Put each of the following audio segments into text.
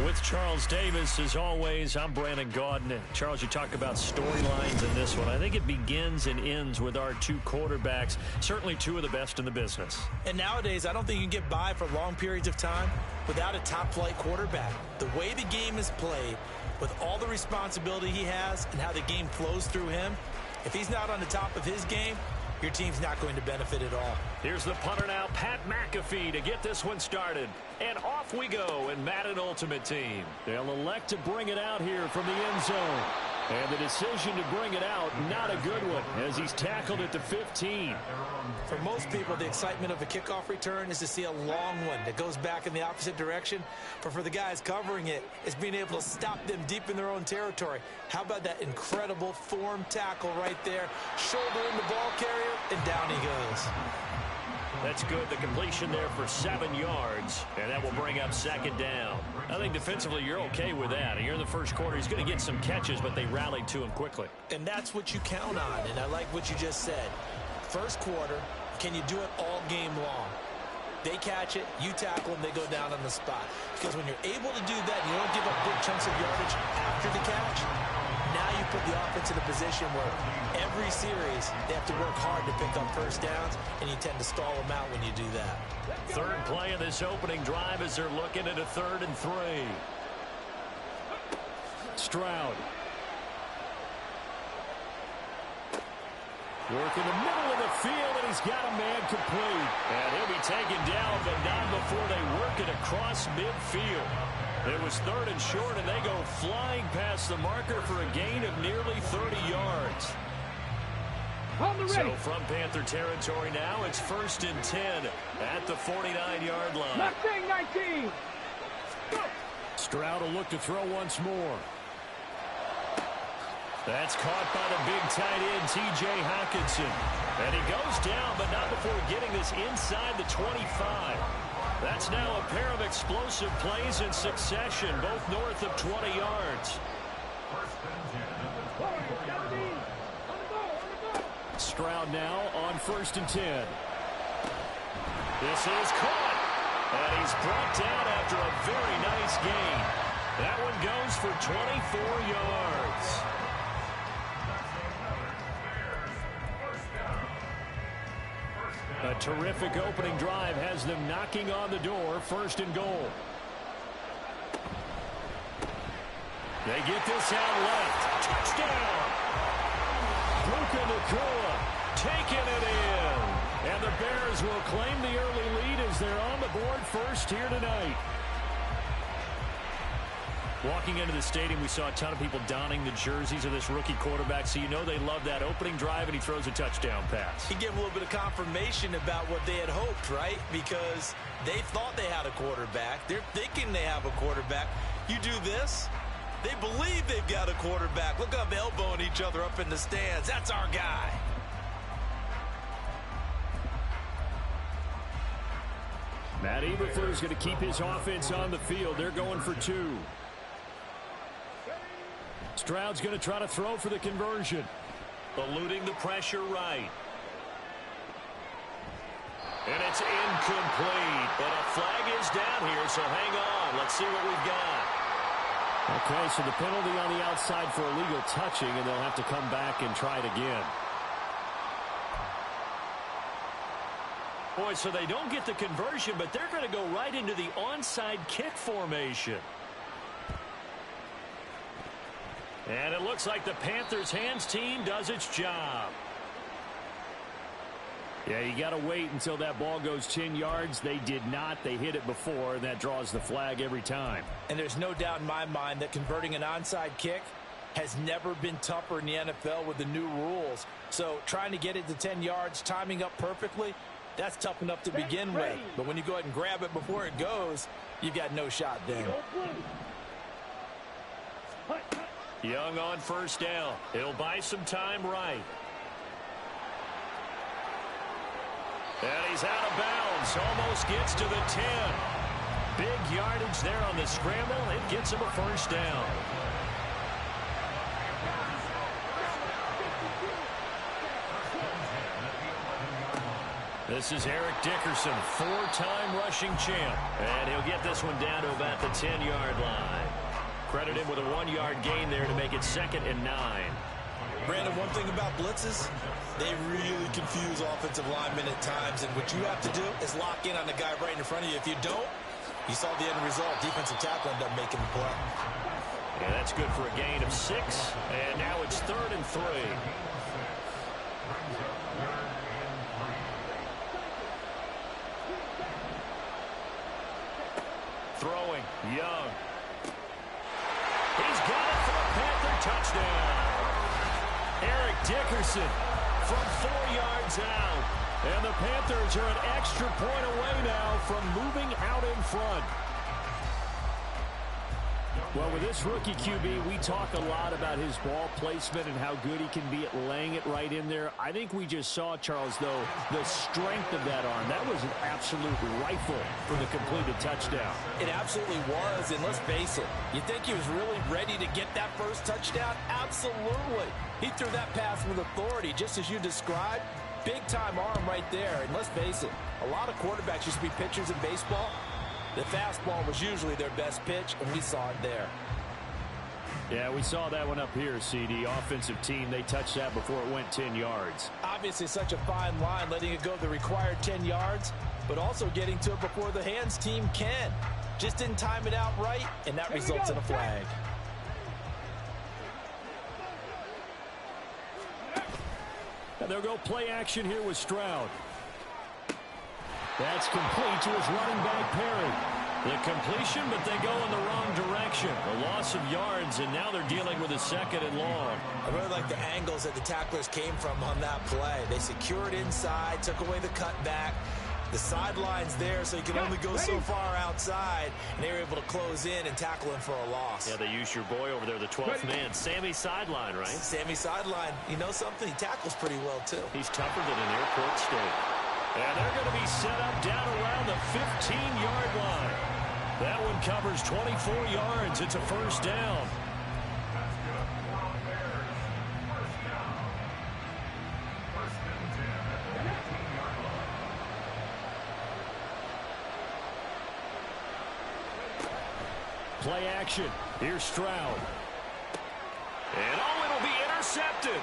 With Charles Davis, as always, I'm Brandon Gaudin. Charles, you talk about storylines in this one. I think it begins and ends with our two quarterbacks, certainly two of the best in the business. And nowadays, I don't think you can get by for long periods of time without a top-flight quarterback. The way the game is played, with all the responsibility he has and how the game flows through him, if he's not on the top of his game, your team's not going to benefit at all. Here's the punter now, Pat McAfee, to get this one started. And off we go in Madden Ultimate Team. They'll elect to bring it out here from the end zone. And the decision to bring it out, not a good one, as he's tackled at the 15. For most people, the excitement of a kickoff return is to see a long one that goes back in the opposite direction. But for the guys covering it, it's being able to stop them deep in their own territory. How about that incredible form tackle right there? Shoulder in the ball carrier, and down he goes. That's good. The completion there for 7 yards, and that will bring up second down. I think defensively you're okay with that. You're in the first quarter. He's going to get some catches, but they rallied to him quickly. And that's what you count on, and I like what you just said. First quarter, can you do it all game long? They catch it, you tackle them, they go down on the spot. Because when you're able to do that, and you don't give up big chunks of yardage after the catch, now you put the offense in a position where every series they have to work hard to pick up first downs, and you tend to stall them out when you do that. Third play of this opening drive as they're looking at a 3rd and 3. Stroud. Working the middle of the field, and he's got a man complete. And he'll be taken down, but not before they work it across midfield. It was 3rd and short, and they go flying past the marker for a gain of nearly 30 yards. So from Panther territory now, it's 1st and 10 at the 49-yard line. Mustang 19. Stroud will look to throw once more. That's caught by the big tight end, T.J. Hockenson. And he goes down, but not before getting this inside the 25. That's now a pair of explosive plays in succession, both north of 20 yards. Stroud now on 1st and 10. This is caught. And he's brought down after a very nice gain. That one goes for 24 yards. A terrific opening drive has them knocking on the door, 1st and goal. They get this out left. Touchdown! Luka Nakua taking it in. And the Bears will claim the early lead as they're on the board first here tonight. Walking into the stadium, we saw a ton of people donning the jerseys of this rookie quarterback, so you know they love that opening drive, and he throws a touchdown pass. He gave them a little bit of confirmation about what they had hoped, right? Because they thought they had a quarterback. They're thinking they have a quarterback. You do this, they believe they've got a quarterback. Look up, elbowing each other up in the stands. That's our guy. Matt Eberflus going to keep his offense on the field. They're going for 2. Stroud's going to try to throw for the conversion. Eluding the pressure right. And it's incomplete. But a flag is down here, so hang on. Let's see what we've got. Okay, so the penalty on the outside for illegal touching, and they'll have to come back and try it again. Boy, so they don't get the conversion, but they're going to go right into the onside kick formation. And it looks like the Panthers' hands team does its job. Yeah, you got to wait until that ball goes 10 yards. They did not. They hit it before, and that draws the flag every time. And there's no doubt in my mind that converting an onside kick has never been tougher in the NFL with the new rules. So trying to get it to 10 yards, timing up perfectly, that's tough enough to begin with. But when you go ahead and grab it before it goes, you've got no shot then. Young on 1st down. He'll buy some time right. And he's out of bounds. Almost gets to the 10. Big yardage there on the scramble. It gets him a 1st down. This is Eric Dickerson, four-time rushing champ. And he'll get this one down to about the 10-yard line. Credit him with a 1-yard gain there to make it 2nd and 9. Brandon, one thing about blitzes, they really confuse offensive linemen at times. And what you have to do is lock in on the guy right in front of you. If you don't, you saw the end result. Defensive tackle ended up making the play. Yeah, that's good for a gain of 6. And now it's 3rd and 3. Throwing, Young. He's got it for a Panther touchdown. Eric Dickerson from 4 yards out. And the Panthers are an extra point away now from moving out in front. Well, with this rookie QB, we talk a lot about his ball placement and how good he can be at laying it right in there. I think we just saw, Charles, though, the strength of that arm. That was an absolute rifle for the completed touchdown. It absolutely was, and let's face it, you think he was really ready to get that first touchdown? Absolutely. He threw that pass with authority, just as you described. Big-time arm right there, and let's face it, a lot of quarterbacks used to be pitchers in baseball. The fastball was usually their best pitch, and we saw it there. Yeah, we saw that one up here, CD. Offensive team, they touched that before it went 10 yards. Obviously such a fine line, letting it go the required 10 yards, but also getting to it before the hands team can. Just didn't time it out right, and that results in a flag. And they'll go play action here with Stroud. That's complete to his running back, Perry. The completion, but they go in the wrong direction. A loss of yards, and now they're dealing with a 2nd and long. I really like the angles that the tacklers came from on that play. They secured inside, took away the cutback. The sideline's there, so you can only go so far outside, and they were able to close in and tackle him for a loss. Yeah, they used your boy over there, the 12th man, Sammy Sideline, right? Sammy Sideline. You know something? He tackles pretty well, too. He's tougher than an airport steak. And they're going to be set up down around the 15-yard line. That one covers 24 yards. It's a first down. Play action. Here's Stroud. And it'll be intercepted.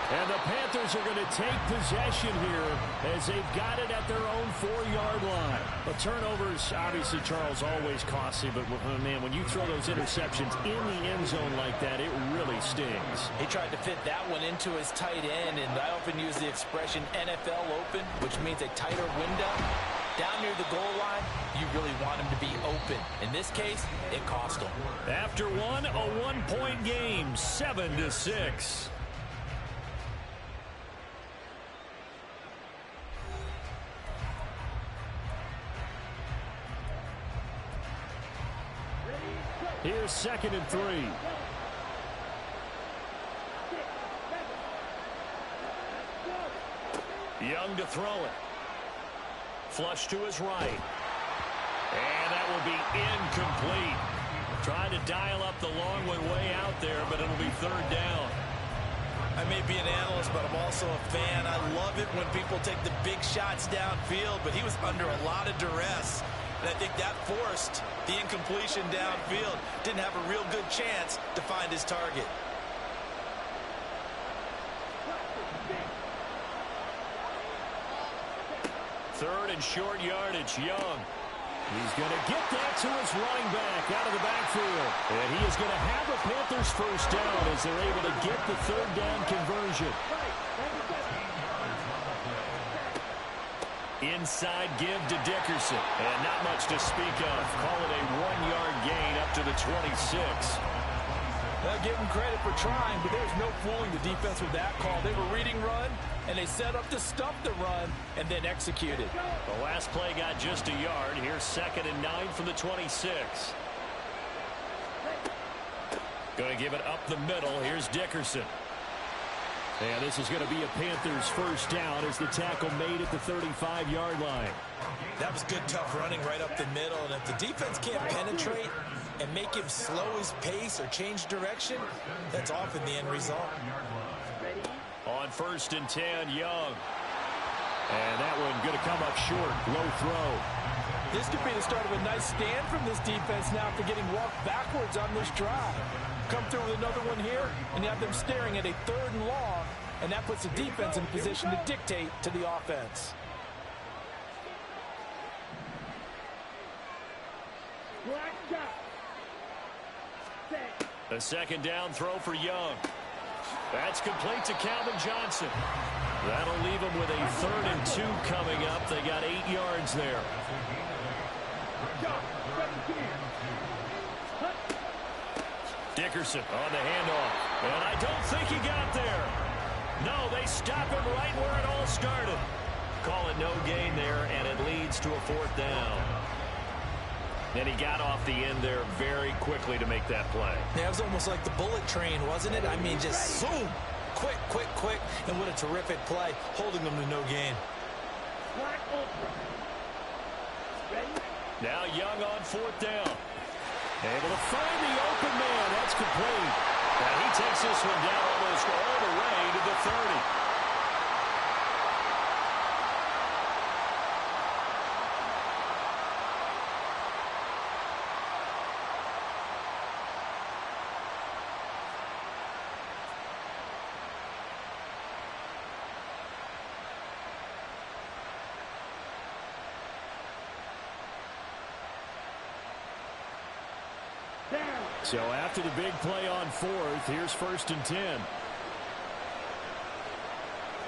And the Panthers are going to take possession here as they've got it at their own 4-yard line. The turnovers, obviously, Charles, always costly, but, man, when you throw those interceptions in the end zone like that, it really stings. He tried to fit that one into his tight end, and I often use the expression NFL open, which means a tighter window. Down near the goal line, you really want him to be open. In this case, it cost him. After one, a 1-point game, 7-6. Here's 2nd and 3. Young to throw it. Flush to his right. And that will be incomplete. Trying to dial up the long one way out there, but it'll be 3rd down. I may be an analyst, but I'm also a fan. I love it when people take the big shots downfield, but he was under a lot of duress. And I think that forced the incompletion downfield. Didn't have a real good chance to find his target. Third and short yardage, Young. He's going to get that to his running back out of the backfield. And he is going to have the Panthers first down as they're able to get the 3rd down conversion. Inside give to Dickerson. And not much to speak of. Call it a 1-yard gain up to the 26. I'll give them credit for trying, but there's no fooling the defense with that call. They were reading run, and they set up to stuff the run and then executed. The last play got just a yard. Here's 2nd and 9 from the 26. Going to give it up the middle. Here's Dickerson. And this is going to be a Panthers first down as the tackle made at the 35-yard line. That was good, tough running right up the middle. And if the defense can't penetrate and make him slow his pace or change direction, that's often the end result. On 1st and 10, Young. And that one going to come up short. Low throw. This could be the start of a nice stand from this defense now after getting walked backwards on this drive. Come through with another one here, and you have them staring at a 3rd and long, and that puts the defense in position to dictate to the offense. A 2nd down throw for Young. That's complete to Calvin Johnson. That'll leave them with a 3rd and 2 coming up. They got 8 yards there. Dickerson on the handoff. And I don't think he got there. No, they stop him right where it all started. Call it no gain there, and it leads to a 4th down. And he got off the end there very quickly to make that play. Yeah, it was almost like the bullet train, wasn't it? I mean, just zoom. Quick, quick, quick. And what a terrific play, holding them to no gain. Now Young on 4th down. Able to find the open man. That's complete. And he takes this one down almost all the way to the 30. So after the big play on 4th, here's 1st and 10.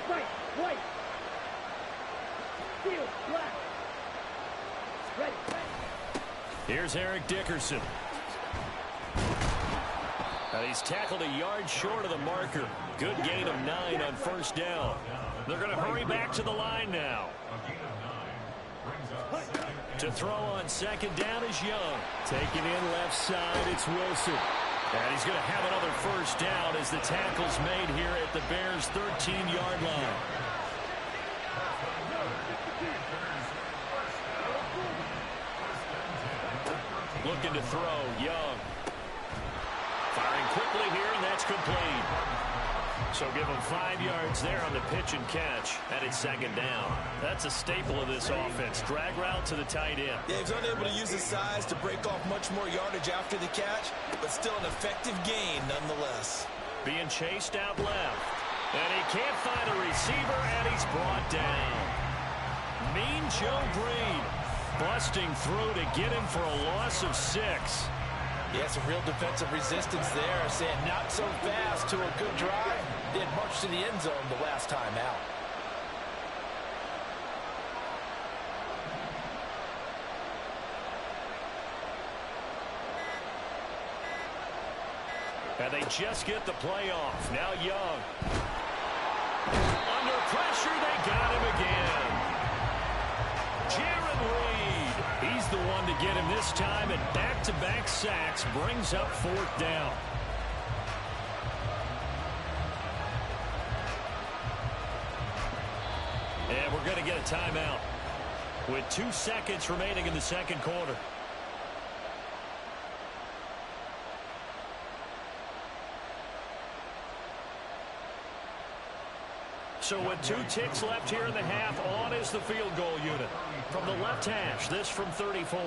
Right, white. Field, black. Ready. Here's Eric Dickerson. And he's tackled a yard short of the marker. Good gain of 9 on 1st down. They're going to hurry back to the line now. To throw on 2nd down is Young. Taking in left side, it's Wilson. And he's going to have another 1st down as the tackle's made here at the Bears' 13-yard line. Looking to throw, Young. Firing quickly here, and that's complete. So give him 5 yards there on the pitch and catch, and it's 2nd down. That's a staple of this offense. Drag route to the tight end. Yeah, he's unable to use his size to break off much more yardage after the catch, but still an effective gain nonetheless. Being chased out left. And he can't find a receiver, and he's brought down. Mean Joe Green busting through to get him for a loss of 6. Yeah, some real defensive resistance there, saying not so fast to a good drive. Did much to the end zone the last time out. And they just get the play off. Now Young. Under pressure, they got him again. Jaron Reed. He's the one to get him this time, and back-to-back sacks brings up 4th down. And we're going to get a timeout with 2 seconds remaining in the 2nd quarter. So with 2 ticks left here in the half, on is the field goal unit. From the left hash, this from 34.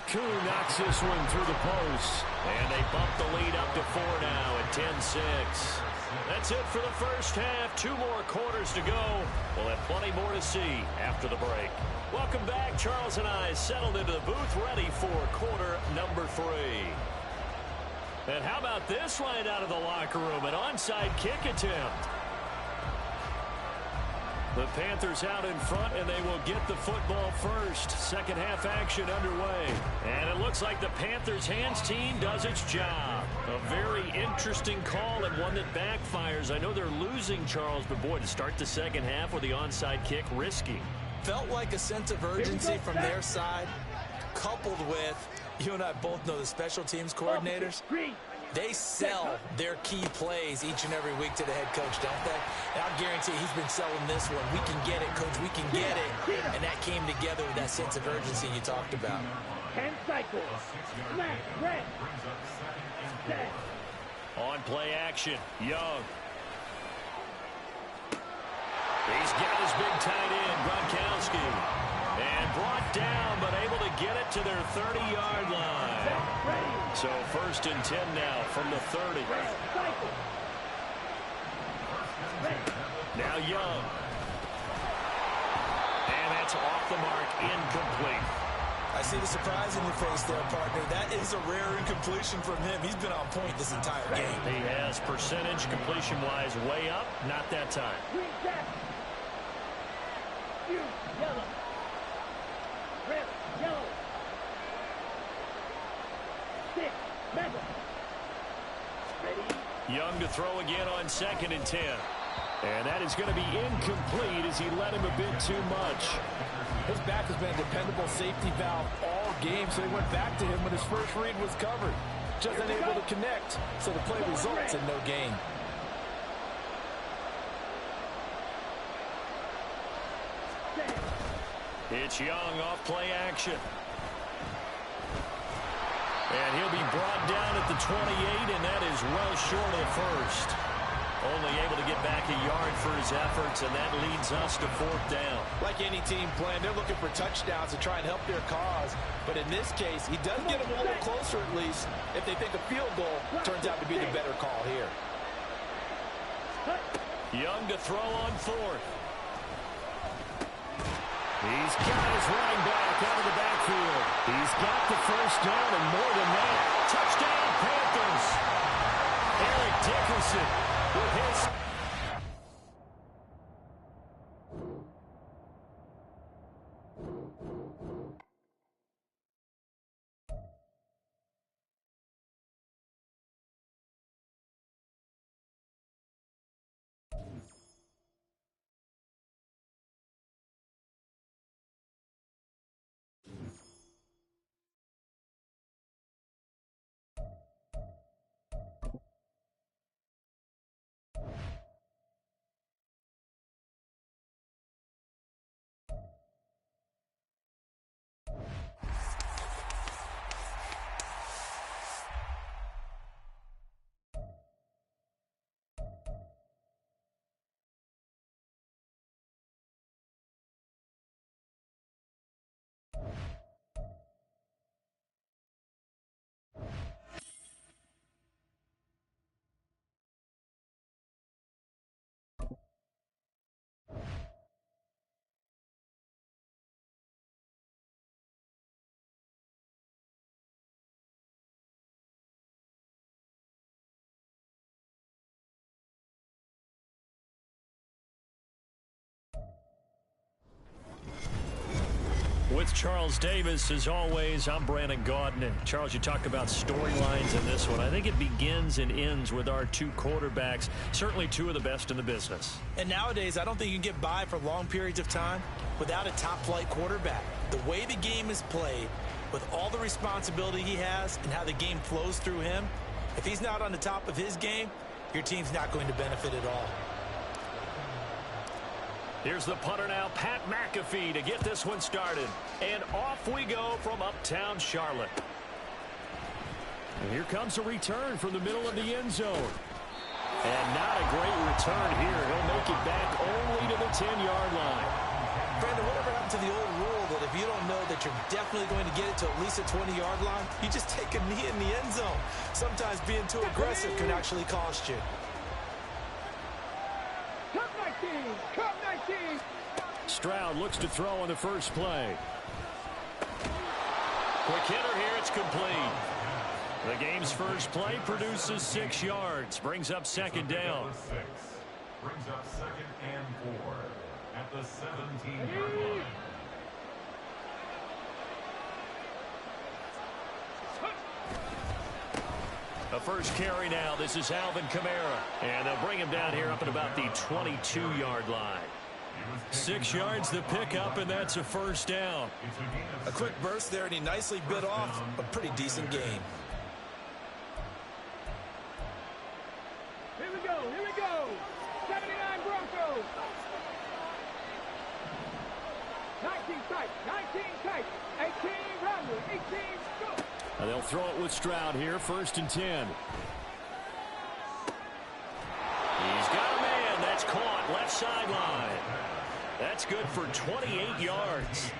Koo knocks this one through the post. And they bump the lead up to 4 now at 10-6. That's it for the first half. 2 more quarters to go. We'll have plenty more to see after the break. Welcome back. Charles and I settled into the booth, ready for quarter number 3. And how about this right out of the locker room? An onside kick attempt. The Panthers out in front, and they will get the football first. Second half action underway. And it looks like the Panthers' hands team does its job. A very interesting call and one that backfires. I know they're losing, Charles, but boy, to start the second half with the onside kick, risky. Felt like a sense of urgency from their side, coupled with, you and I both know the special teams coordinators. They sell their key plays each and every week to the head coach, don't they? And I'll guarantee he's been selling this one. We can get it, coach. We can get it. And that came together with that sense of urgency you talked about. 10 cycles. Smash, red. Set. On play action, Young. He's got his big tight end, Gronkowski. And brought down, but able to get it to their 30-yard line. So 1st and 10 now from the 30. Now Young. And that's off the mark, incomplete. I see the surprise in your face there, partner. That is a rare incompletion from him. He's been on point this entire game. He has percentage completion-wise way up. Not that time. Yellow. Red, yellow. 6, Mega. Ready? Young to throw again on 2nd and 10. And that is going to be incomplete as he let him a bit too much. His back has been a dependable safety valve all game, so they went back to him when his first read was covered. Just unable to connect, so the play results in no gain. It's Young off play action. And he'll be brought down at the 28, and that is well short of the first. Only able to get back a yard for his efforts, and that leads us to 4th down. Like any team playing, they're looking for touchdowns to try and help their cause. But in this case, he does get them a little closer at least if they think a field goal turns out to be the better call here. Young to throw on 4th. He's got his running back out of the backfield. He's got the first down and more than that. Touchdown, Panthers. Eric Dickerson with his... With Charles Davis, as always, I'm Brandon Gaudin. And Charles, you talked about storylines in this one. I think it begins and ends with our 2 quarterbacks, certainly 2 of the best in the business. And nowadays, I don't think you can get by for long periods of time without a top-flight quarterback. The way the game is played, with all the responsibility he has and how the game flows through him, if he's not on the top of his game, your team's not going to benefit at all. Here's the punter now, Pat McAfee, to get this one started. And off we go from uptown Charlotte. And here comes a return from the middle of the end zone. And not a great return here. He'll make it back only to the 10-yard line. Brandon, whatever happened to the old rule that if you don't know that you're definitely going to get it to at least a 20-yard line, you just take a knee in the end zone. Sometimes being too aggressive can actually cost you. Stroud looks to throw on the first play. Quick hitter here, it's complete. The game's first play produces 6 yards, brings up 2nd down. Brings up 2nd and 4 at the 17-yard line. A first carry now. This is Alvin Kamara. And they'll bring him down here up at about the 22-yard line. 6 yards the pickup, and that's a first down. A quick burst there, and he nicely bit off a pretty decent game. Here we go. 79 Broncos. 19 tight, 18 Romney, 18 go. And they'll throw it with Stroud here, 1st and 10. He's got a man. That's caught left sideline. That's good for 28 yards.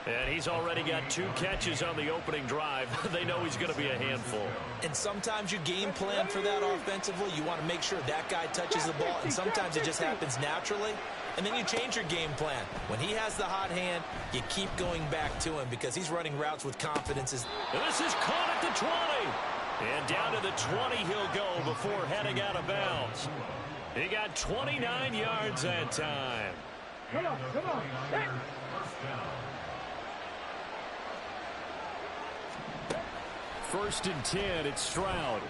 And he's already got 2 catches on the opening drive. They know he's going to be a handful. And sometimes you game plan for that offensively. You want to make sure that guy touches the ball, and sometimes it just happens naturally. And then you change your game plan. When he has the hot hand, you keep going back to him because he's running routes with confidence. And this is caught at the 20. And down to the 20 he'll go before heading out of bounds. He got 29 yards that time. Come on, come on. Hey. First and 10, it's Stroud.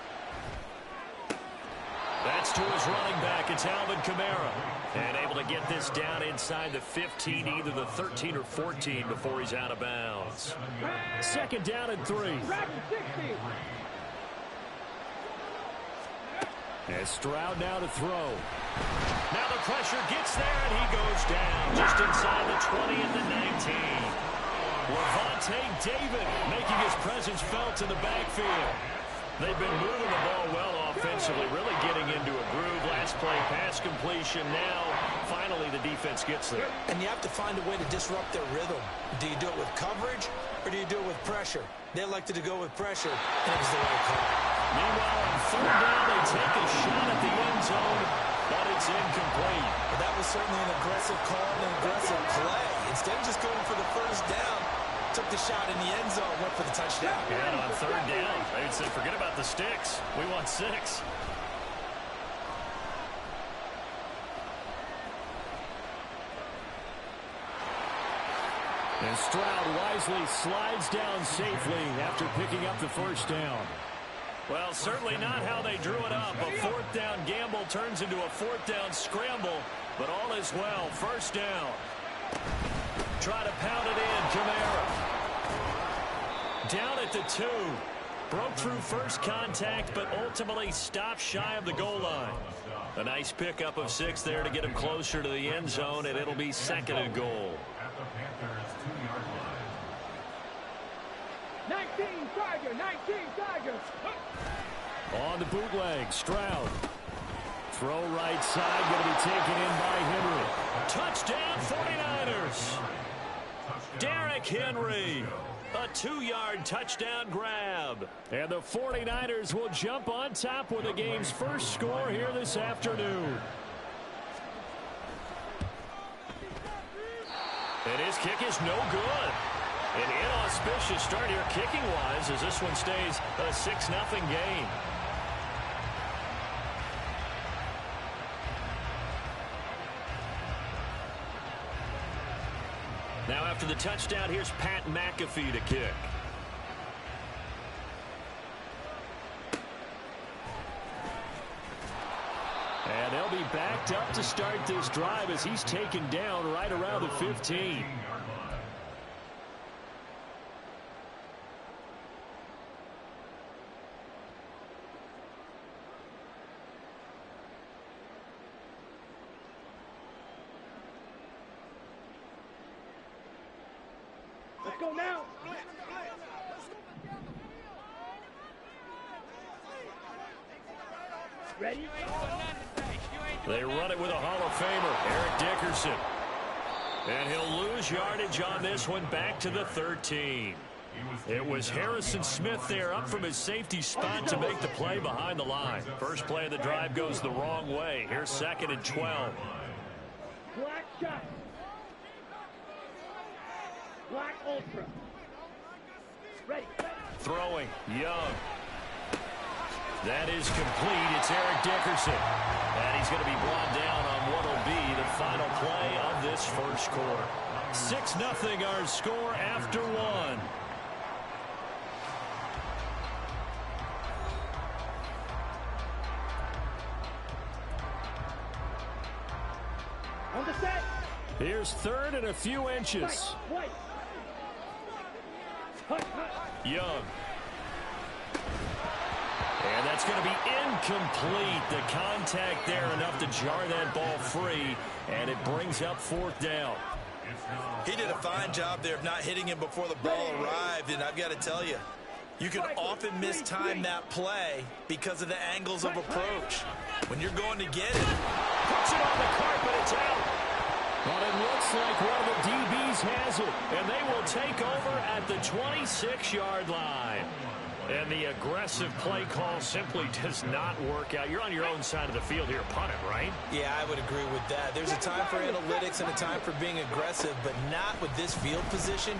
That's to his running back. It's Alvin Kamara. And able to get this down inside the 15, either the 13 or 14 before he's out of bounds. Second down and 3. And Stroud now to throw. Now the pressure gets there, and he goes down just inside the 20 at the 19. Levante David making his presence felt in the backfield. They've been moving the ball well offensively, really getting into a groove. Last play, pass completion. Now, finally, the defense gets there. And you have to find a way to disrupt their rhythm. Do you do it with coverage, or do you do it with pressure? They elected to go with pressure, and it was the right call. Meanwhile, on third down, they take a shot at the end zone, but it's incomplete. But that was certainly an aggressive call and an aggressive play. Instead of just going for the first down, took the shot in the end zone, went for the touchdown. And on third down, they'd say, forget about the sticks. We want 6. And Stroud wisely slides down safely after picking up the first down. Well, certainly not how they drew it up. A fourth down gamble turns into a fourth down scramble, but all is well. First down. Try to pound it in, Kamara. Down at the 2. Broke through first contact, but ultimately stopped shy of the goal line. A nice pickup of 6 there to get him closer to the end zone, and it'll be second and goal. 19 Tiger, 19 Tiger. On the bootleg, Stroud. Throw right side, going to be taken in by Henry. Touchdown, 49ers. Derrick Henry. A 2-yard touchdown grab. And the 49ers will jump on top with the game's first score here this afternoon. And his kick is no good. An inauspicious start here kicking-wise as this one stays a 6-0 game. Now after the touchdown, here's Pat McAfee to kick. And they'll be backed up to start this drive as he's taken down right around the 15. Let's go now. Ready? They run it with a Hall of Famer, Eric Dickerson. And he'll lose yardage on this one back to the 13. It was Harrison Smith there up from his safety spot to make the play behind the line. First play of the drive goes the wrong way. Here's second and 12. Black shot. Black ultra. Ready. Throwing, Young. That is complete. It's Eric Dickerson. And he's going to be brought down on what will be the final play of this first quarter. 6-0 our score after 1. On the set. Here's third and a few inches. White. Young. And that's going to be incomplete. The contact there enough to jar that ball free, and it brings up fourth down. He did a fine job there of not hitting him before the ball arrived, and I've got to tell you, you can often mistime that play because of the angles of approach. When you're going to get it. Puts it on the carpet, it's out. But it looks Looks like one of the DBs has it, and they will take over at the 26-yard line. And the aggressive play call simply does not work out. You're on your own side of the field here. Punt it, right? Yeah, I would agree with that. There's a time for analytics and a time for being aggressive, but not with this field position.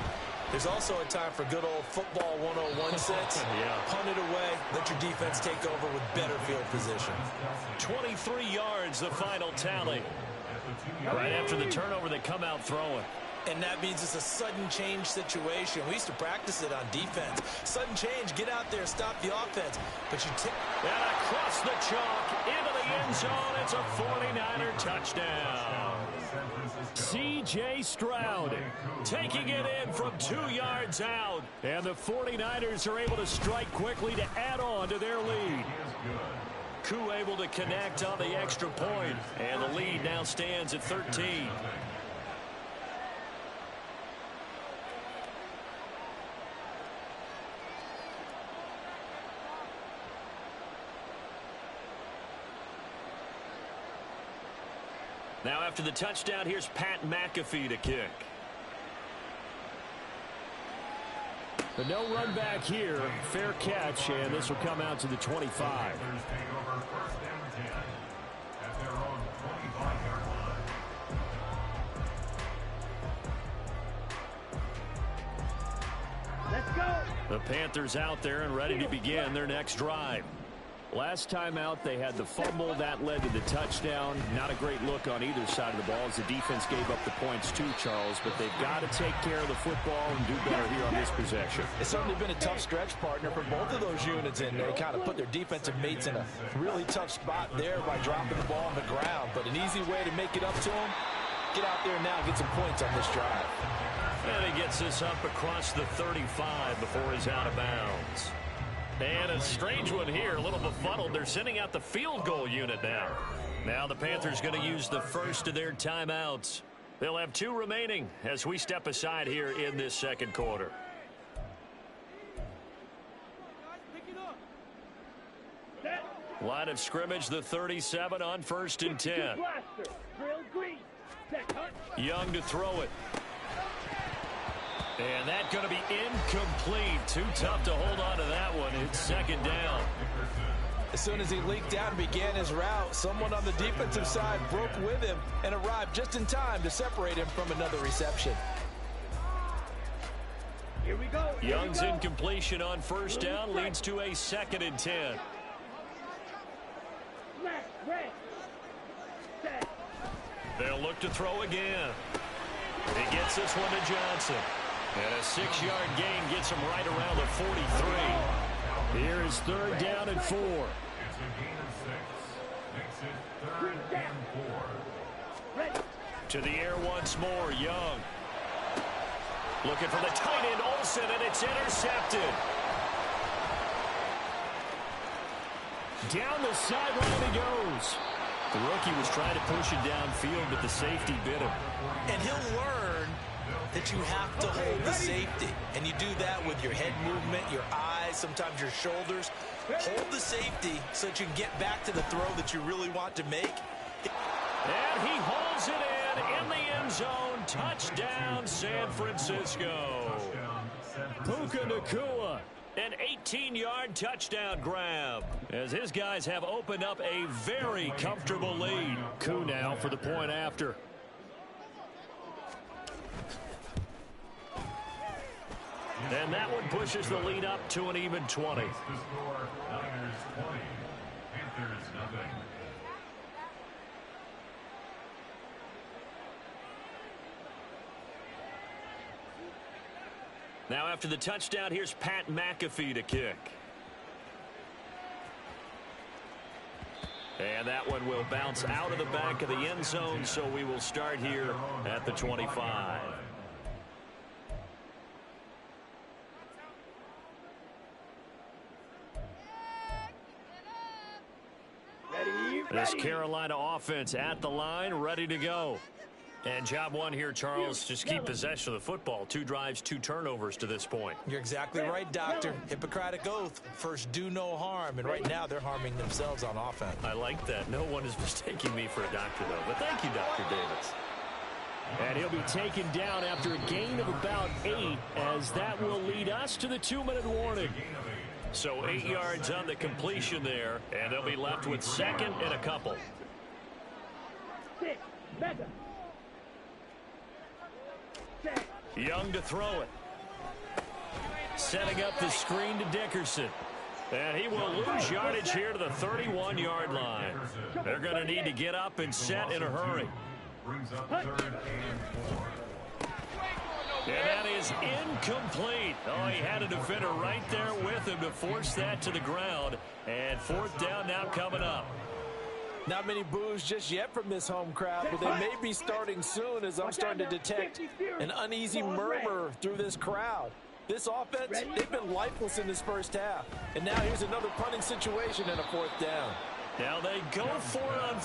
There's also a time for good old football 101 sense. Yeah. Punt it away. Let your defense take over with better field position. 23 yards, the final tally. Right after the turnover, they come out throwing. And that means it's a sudden change situation. We used to practice it on defense. Sudden change, get out there, stop the offense. But you take... And across the chalk, into the end zone, it's a 49er touchdown. C.J. Stroud taking it in from 2 yards out. And the 49ers are able to strike quickly to add on to their lead. Koo able to connect on the extra point. And the lead now stands at 13. Now after the touchdown, here's Pat McAfee to kick. But no run back here. Fair catch, and this will come out to the 25. Let's go. The Panthers out there and ready to begin their next drive. Last time out, they had the fumble. That led to the touchdown. Not a great look on either side of the ball as the defense gave up the points too, Charles. But they've got to take care of the football and do better here on this possession. It's certainly been a tough stretch, partner, for both of those units, and they kind of put their defensive mates in a really tough spot there by dropping the ball on the ground. But an easy way to make it up to them, get out there now and get some points on this drive. And he gets this up across the 35 before he's out of bounds. And a strange one here, a little befuddled. They're sending out the field goal unit now. Now the Panthers going to use the first of their timeouts. They'll have 2 remaining as we step aside here in this second quarter. Line of scrimmage, the 37 on 1st and 10. Young to throw it. And that's going to be incomplete. Too tough to hold on to that one. It's second down. As soon as he leaked out and began his route, someone on the defensive side broke with him and arrived just in time to separate him from another reception. Here we go. Young's incompletion on 1st down leads to a 2nd and 10. They'll look to throw again. He gets this one to Johnson. And a 6-yard gain gets him right around the 43. Here is 3rd down and 4. It's a gain of 6. Makes it 3rd and 4. Ready. To the air once more, Young. Looking for the tight end, Olsen, and it's intercepted. Down the sideline he goes. The rookie was trying to push it downfield, but the safety bit him. And he'll learn that you have to hold the safety. And you do that with your head movement, your eyes, sometimes your shoulders. Hold the safety so that you can get back to the throw that you really want to make. And he holds it in the end zone. Touchdown, San Francisco. Puka Nacua, an 18-yard touchdown grab, as his guys have opened up a very comfortable lead. Koo now for the point after. And that one pushes the lead up to an even 20. The score, Niners 20, Panthers nothing. Now after the touchdown, here's Pat McAfee to kick. And that one will bounce out of the back of the end zone, so we will start here at the 25. This Carolina offense at the line, ready to go. And job one here, Charles, just keep possession of the football. 2 drives, 2 turnovers to this point. You're exactly right, Doctor. Hippocratic oath. First, do no harm. And right now, they're harming themselves on offense. I like that. No one is mistaking me for a doctor, though. But thank you, Dr. Davis. And he'll be taken down after a gain of about 8, as that will lead us to the 2-minute warning. So 8 yards on the completion there, and they'll be left with second and a couple. 6, mega. Young to throw it. Setting up the screen to Dickerson. And he will lose yardage here to the 31-yard line. They're going to need to get up and set in a hurry. Brings up 3rd and 4. And that is incomplete. Oh, he had a defender right there with him to force that to the ground. And 4th down now coming up. Not many boos just yet from this home crowd, but they may be starting soon, as I'm starting to detect an uneasy murmur through this crowd. This offense, they've been lifeless in this first half. And now here's another punting situation and a 4th down. Now they go for it on...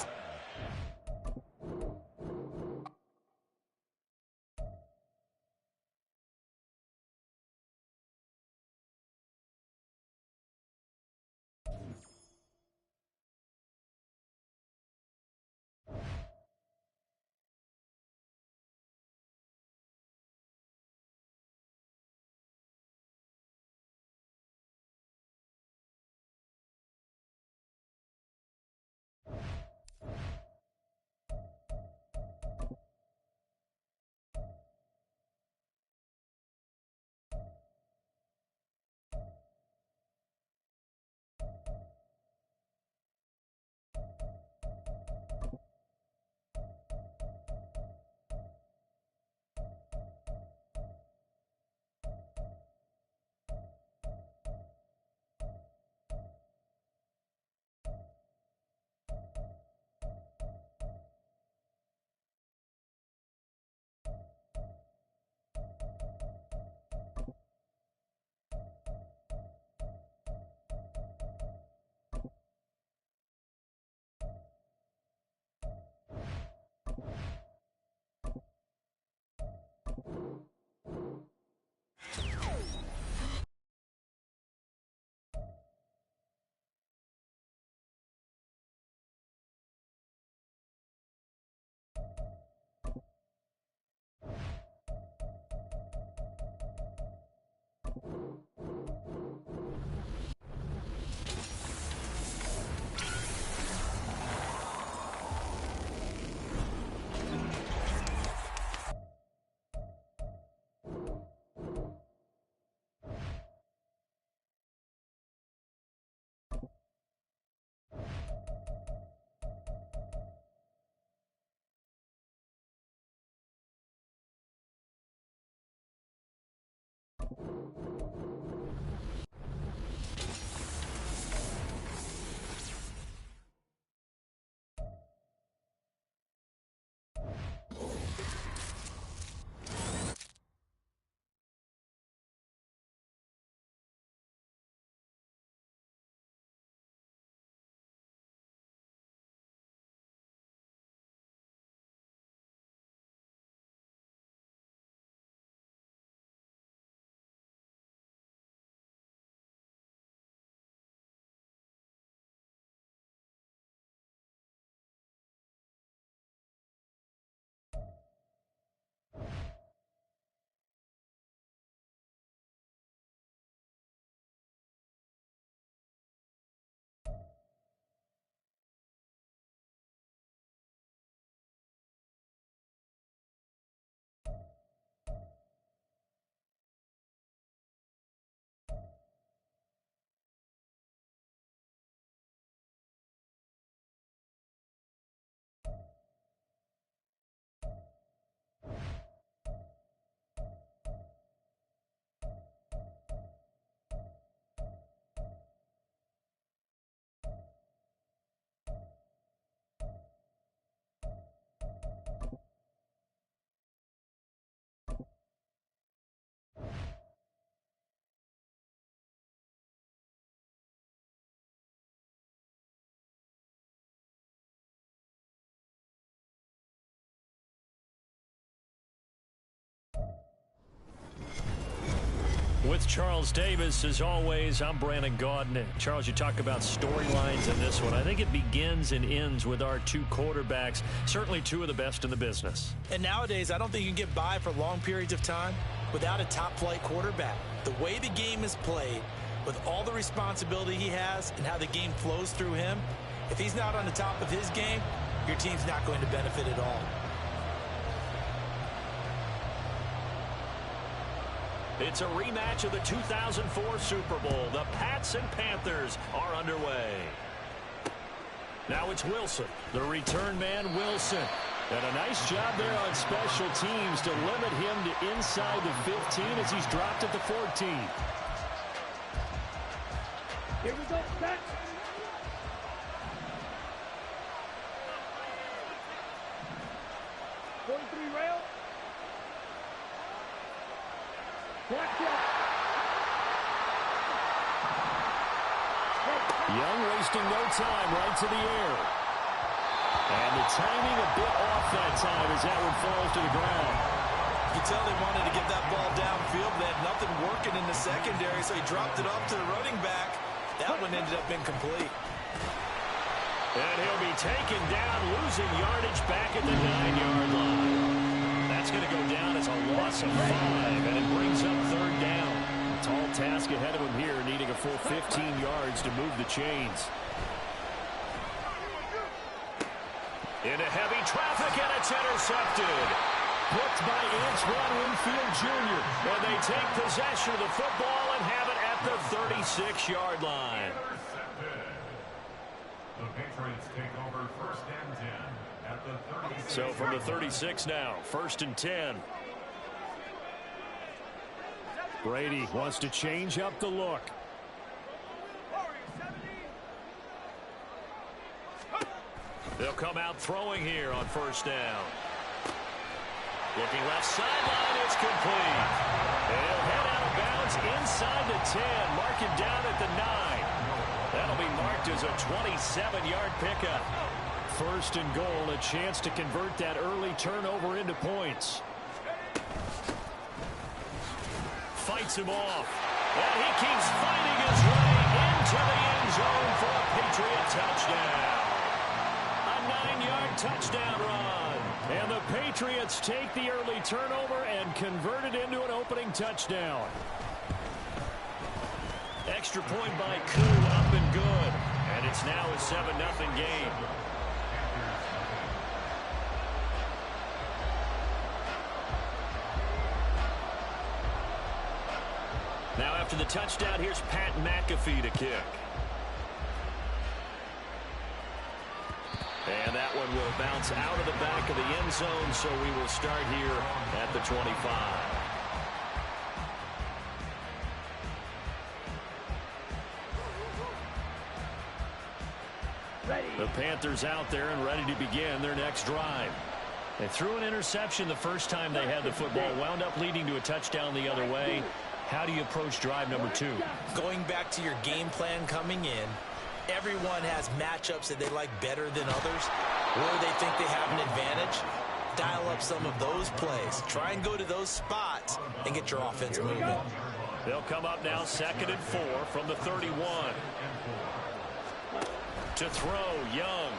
With Charles Davis, as always, I'm Brandon Gaudin. Charles, you talk about storylines in this one. I think it begins and ends with our two quarterbacks, certainly two of the best in the business. And nowadays, I don't think you can get by for long periods of time without a top-flight quarterback. The way the game is played, with all the responsibility he has and how the game flows through him, if he's not on the top of his game, your team's not going to benefit at all. It's a rematch of the 2004 Super Bowl. The Pats and Panthers are underway. Now it's Wilson, the return man Wilson. And a nice job there on special teams to limit him to inside the 15 as he's dropped at the 14. Here we go, set. Rail. Young wasting no time, right to the air. And the timing a bit off that time as that one falls to the ground. You can tell they wanted to get that ball downfield. They had nothing working in the secondary, so he dropped it off to the running back. That one ended up incomplete. And he'll be taken down, losing yardage back at the 9-yard line. That's going to go down as a loss of 5, and it brings up third down. Tall task ahead of him here, needing a full 15 yards to move the chains. Into heavy traffic, and it's intercepted. Picked by Antoine Winfield Jr., and they take possession of the football and have it at the 36-yard line. The Patriots take over first and 10 at the 36. So from the 36 now, first and 10. Brady wants to change up the look. They'll come out throwing here on first down. Looking left sideline, it's complete. And he'll head out of bounds inside the 10, mark him down at the 9. That'll be marked as a 27-yard pickup. First and goal, a chance to convert that early turnover into points. Fights him off. And he keeps fighting his way into the end zone for a Patriot touchdown. A 9-yard touchdown run. And the Patriots take the early turnover and convert it into an opening touchdown. Extra point by Koo, up and good. And it's now a 7-0 game. Now after the touchdown, here's Pat McAfee to kick. And that one will bounce out of the back of the end zone, so we will start here at the 25. The Panthers out there and ready to begin their next drive. They threw an interception the first time they had the football, wound up leading to a touchdown the other way. How do you approach drive number 2? Going back to your game plan coming in, everyone has matchups that they like better than others, where they think they have an advantage. Dial up some of those plays. Try and go to those spots and get your offense moving. They'll come up now 2nd and 4 from the 31. To throw, Young.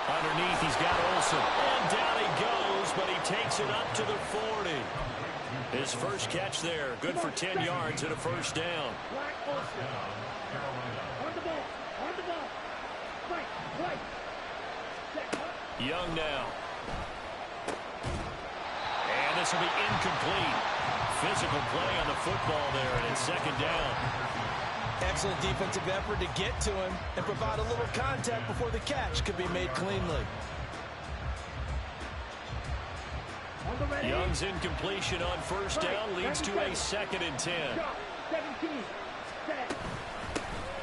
Underneath, he's got Olsen. And down he goes, but he takes it up to the 40. His first catch there, good for 10 yards and a first down. Young now. And this will be incomplete. Physical play on the football there, and it's 2nd down. Excellent defensive effort to get to him and provide a little contact before the catch could be made cleanly. Young's incompletion on first down leads to a 2nd and 10.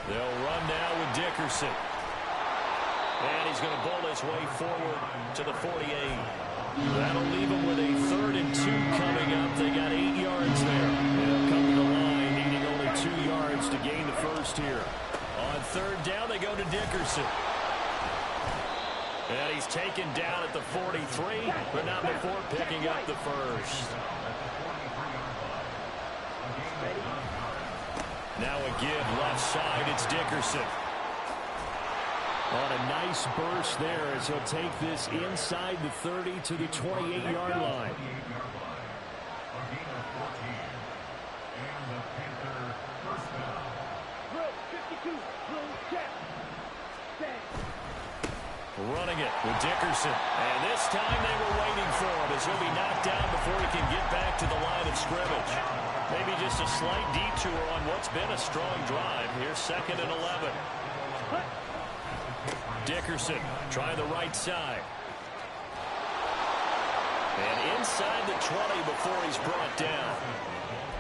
They'll run now with Dickerson. And he's going to bowl his way forward to the 48. That'll leave him with a 3rd and 2 coming up. They got 8 yards there. They'll come to the line, needing only 2 yards to gain the first here. On 3rd down, they go to Dickerson. And he's taken down at the 43, but not before picking up the first. Now a give left side. It's Dickerson. On a nice burst there as he'll take this inside the 30 to the 28-yard line. Running it with Dickerson. And this time they were waiting for him as he'll be knocked down before he can get back to the line of scrimmage. Maybe just a slight detour on what's been a strong drive. Here's 2nd and 11. Dickerson trying the right side. And inside the 20 before he's brought down.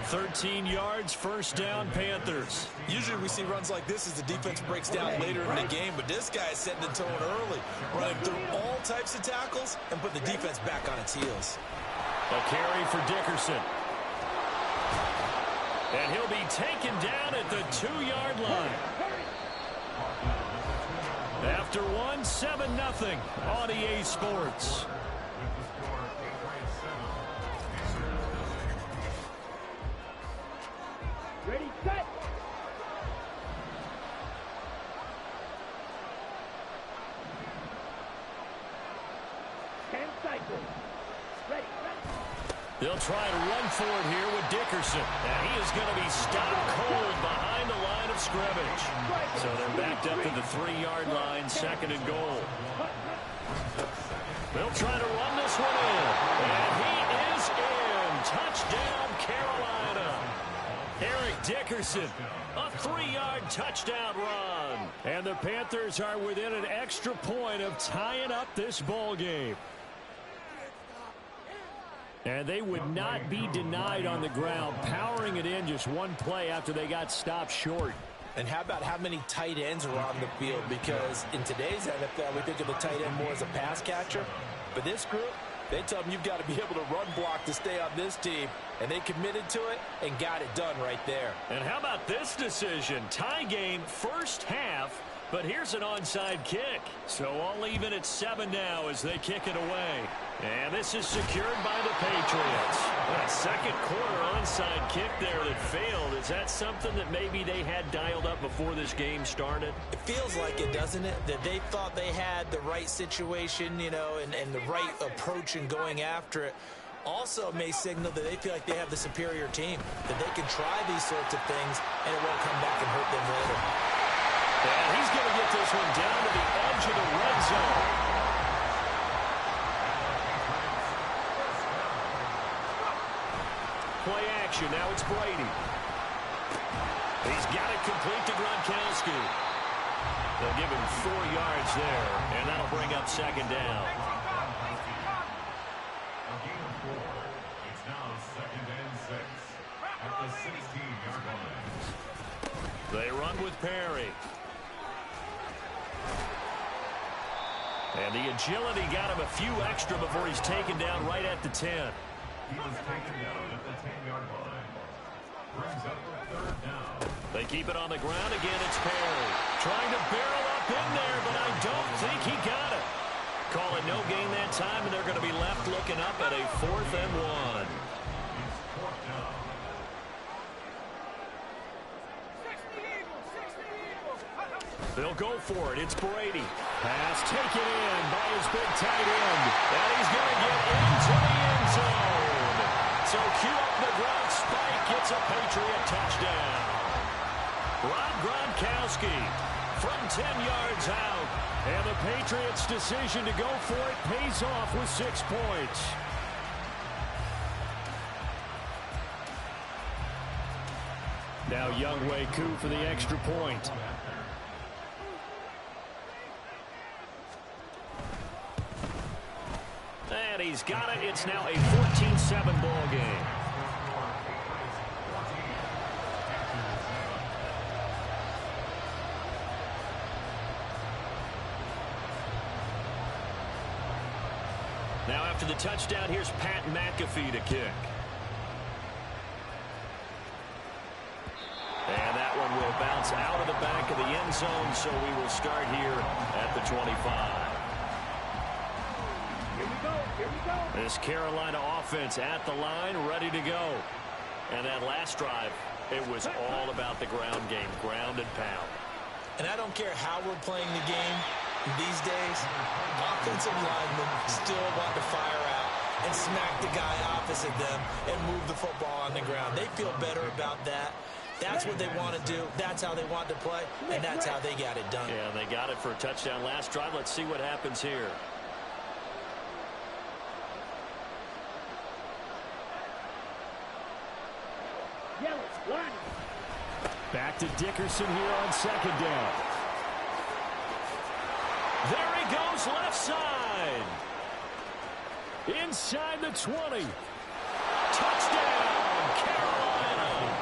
13 yards, first down, Panthers. Usually we see runs like this as the defense breaks down later in the game, but this guy is setting the tone early, running through all types of tackles and put the defense back on its heels. A carry for Dickerson. And he'll be taken down at the 2-yard line. After one, 7-0 on EA Sports. Ready, set. Ten cycles. Ready, set. They'll try to run for it here with Dickerson. And he is going to be stopped cold behind the line of scrimmage. So they're backed up to the 3-yard line, 2nd and goal. They'll try to run this one in. And he is in. Touchdown, Carolina. Eric Dickerson, a 3-yard touchdown run. And the Panthers are within an extra point of tying up this ball game. And they would not be denied on the ground, powering it in just one play after they got stopped short. And how about how many tight ends are on the field? Because in today's NFL, we think of the tight end more as a pass catcher. But this group, they tell them you've got to be able to run block to stay on this team. And they committed to it and got it done right there. And how about this decision? Tie game, first half, but here's an onside kick. So all even at 7 now as they kick it away. And this is secured by the Patriots. A second quarter onside kick there that failed. Is that something that maybe they had dialed up before this game started? It feels like it, doesn't it? That they thought they had the right situation, you know, and the right approach in going after it. Also may signal that they feel like they have the superior team, that they can try these sorts of things and it won't come back and hurt them later. And he's going to get this one down to the edge of the red zone. Play action. Now it's Brady. He's got it complete to Gronkowski. They'll give him 4 yards there, and that'll bring up 2nd down. It's now 2nd and 6 at the 16-yard line. They run with Perry. And the agility got him a few extra before he's taken down right at the 10. He was taken down at the 10-yard line. Brings up the 3rd down. They keep it on the ground again. It's Perry trying to barrel up in there, but I don't think he got it. Call it no gain that time, and they're going to be left looking up at a 4th and 1. They'll go for it. It's Brady. Pass taken in by his big tight end. And he's going to get into the end zone. So cue up the ground spike. Gets a Patriot touchdown. Rob Gronkowski from 10 yards out. And the Patriots' decision to go for it pays off with 6 points. Now Younghoe Koo for the extra point. And he's got it. It's now a 14-7 ball game. Now after the touchdown, here's Pat McAfee to kick. And that one will bounce out of the back of the end zone, so we will start here at the 25. Here we go. This Carolina offense at the line, ready to go. And that last drive, it was all about the ground game, ground and pound. And I don't care how we're playing the game these days, offensive linemen still want to fire out and smack the guy opposite them and move the football on the ground. They feel better about that. That's what they want to do. That's how they want to play, and that's how they got it done. Yeah, they got it for a touchdown last drive. Let's see what happens here. Back to Dickerson here on second down. There he goes, left side. Inside the 20. Touchdown, Carolina.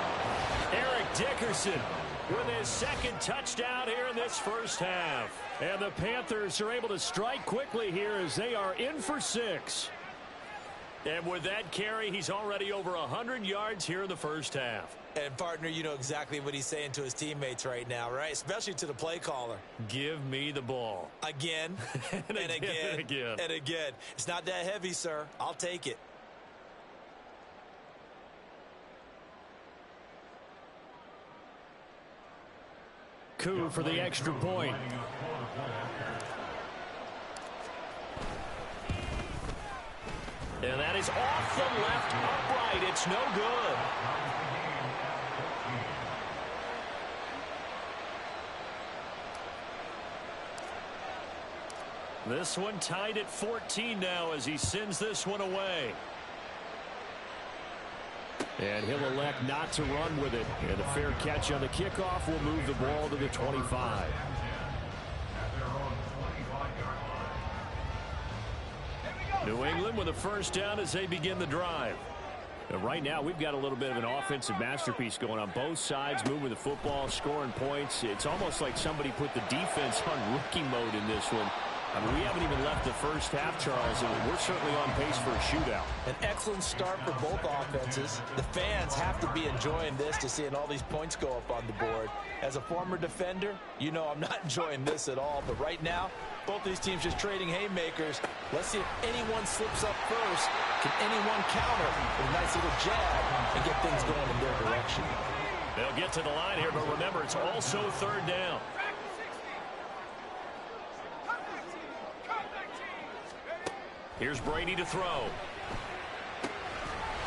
Eric Dickerson with his second touchdown here in this first half. And the Panthers are able to strike quickly here as they are in for 6. And with that carry, he's already over 100 yards here in the first half. And, partner, you know exactly what he's saying to his teammates right now, right? Especially to the play caller. Give me the ball. Again, and again, and again. It's not that heavy, sir. I'll take it. Coup for the extra point. And that is off the left upright. It's no good. This one tied at 14 now as he sends this one away. And he'll elect not to run with it. And a fair catch on the kickoff will move the ball to the 25. New England with a first down as they begin the drive. And right now, we've got a little bit of an offensive masterpiece going on both sides, moving the football, scoring points. It's almost like somebody put the defense on rookie mode in this one. I mean, we haven't even left the first half, Charles, and we're certainly on pace for a shootout. An excellent start for both offenses. The fans have to be enjoying this to seeing all these points go up on the board. As a former defender, you know I'm not enjoying this at all. But right now, both these teams just trading haymakers. Let's see if anyone slips up first. Can anyone counter with a nice little jab and get things going in their direction? They'll get to the line here, but remember, it's also third down. Here's Brady to throw.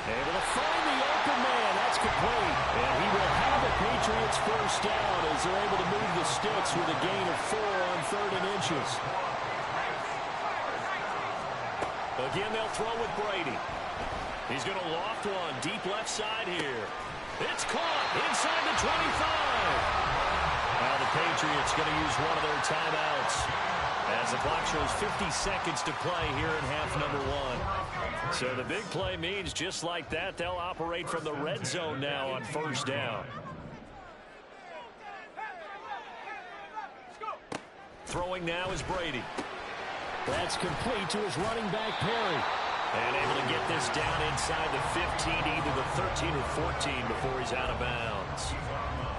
Able to find the open man. That's complete. And he will have the Patriots first down as they're able to move the sticks with a gain of 4 on 3rd and inches. Again, they'll throw with Brady. He's going to loft one deep left side here. It's caught inside the 25. Now the Patriots going to use one of their timeouts as the clock shows 50 seconds to play here in half number 1. So the big play means just like that, they'll operate from the red zone now on first down. Throwing now is Brady. That's complete to his running back, Perry. And able to get this down inside the 15, either the 13 or 14 before he's out of bounds.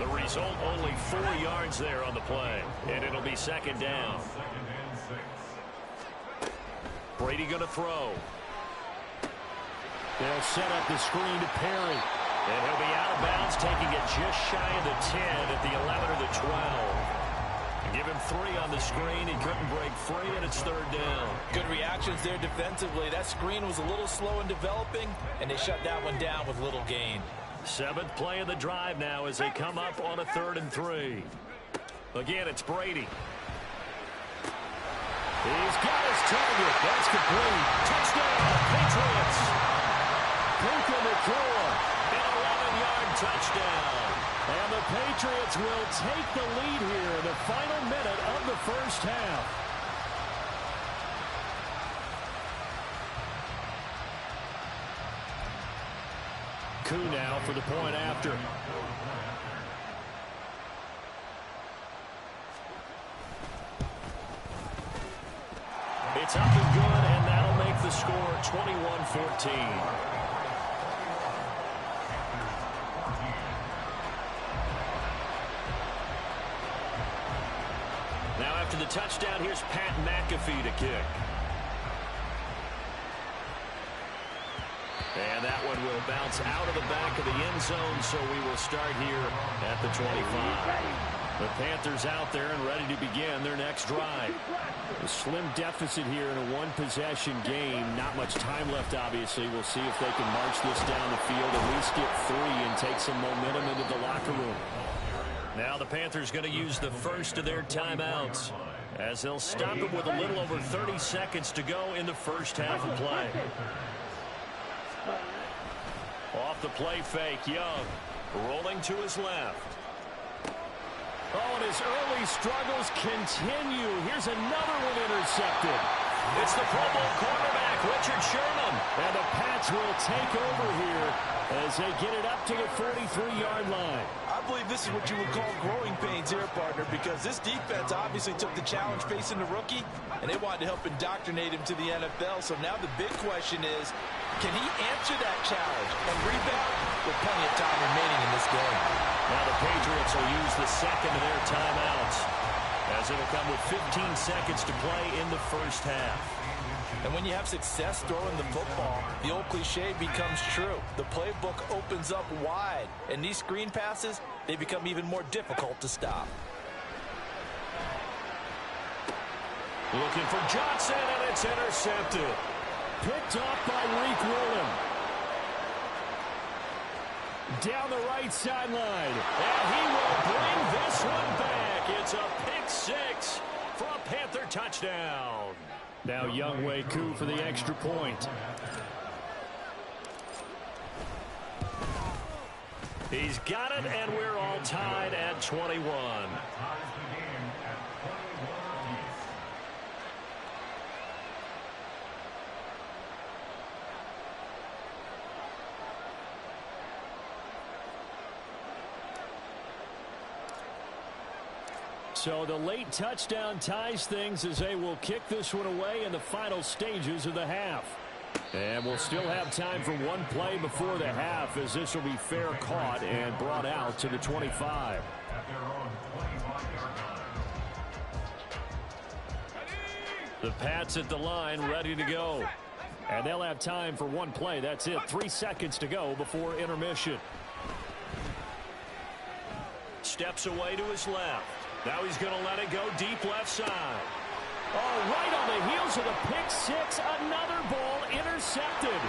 The result, only 4 yards there on the play. And it'll be second down. Brady going to throw. They'll set up the screen to Perry. And he'll be out of bounds, taking it just shy of the 10 at the 11 or the 12. Give him 3 on the screen. He couldn't break free, and it's third down. Good reactions there defensively. That screen was a little slow in developing, and they shut that one down with little gain. 7th play of the drive now as they come up on a 3rd and 3. Again, it's Brady. He's got his target. That's complete. Touchdown, Patriots. Puka Nacua. An 11-yard touchdown. And the Patriots will take the lead here in the final minute of the first half. Coup now for the point after. It's up and good, and that'll make the score 21-14. Now after the touchdown, here's Pat McAfee to kick. And that one will bounce out of the back of the end zone, so we will start here at the 25. The Panthers out there and ready to begin their next drive. A slim deficit here in a one-possession game. Not much time left, obviously. We'll see if they can march this down the field, at least get 3 and take some momentum into the locker room. Now the Panthers going to use the first of their timeouts, as they'll stop it with a little over 30 seconds to go in the first half of play. Off the play fake, Young rolling to his left. Oh, and his early struggles continue. Here's another one intercepted. It's the Pro Bowl quarterback, Richard Sherman. And the Pats will take over here as they get it up to the 43-yard line. I believe this is what you would call growing pains here, partner, because this defense obviously took the challenge facing the rookie, and they wanted to help indoctrinate him to the NFL. So now the big question is, can he answer that challenge and rebound with plenty of time remaining in this game? Now the Patriots will use the second of their timeouts, as it'll come with 15 seconds to play in the first half. And when you have success throwing the football, the old cliche becomes true. The playbook opens up wide, and these screen passes, they become even more difficult to stop. Looking for Johnson, and it's intercepted. Picked off by Reek Willen. Down the right sideline. And he will bring this one back. It's a pick 6 for a Panther touchdown. Now Younghoe Koo for the extra point. He's got it, and we're all tied at 21. So the late touchdown ties things as they will kick this one away in the final stages of the half. And we'll still have time for one play before the half, as this will be fair caught and brought out to the 25. The Pats at the line, ready to go. And they'll have time for one play. That's it. 3 seconds to go before intermission. Steps away to his left. Now he's going to let it go deep left side. Oh, right on the heels of the pick 6. Another ball intercepted.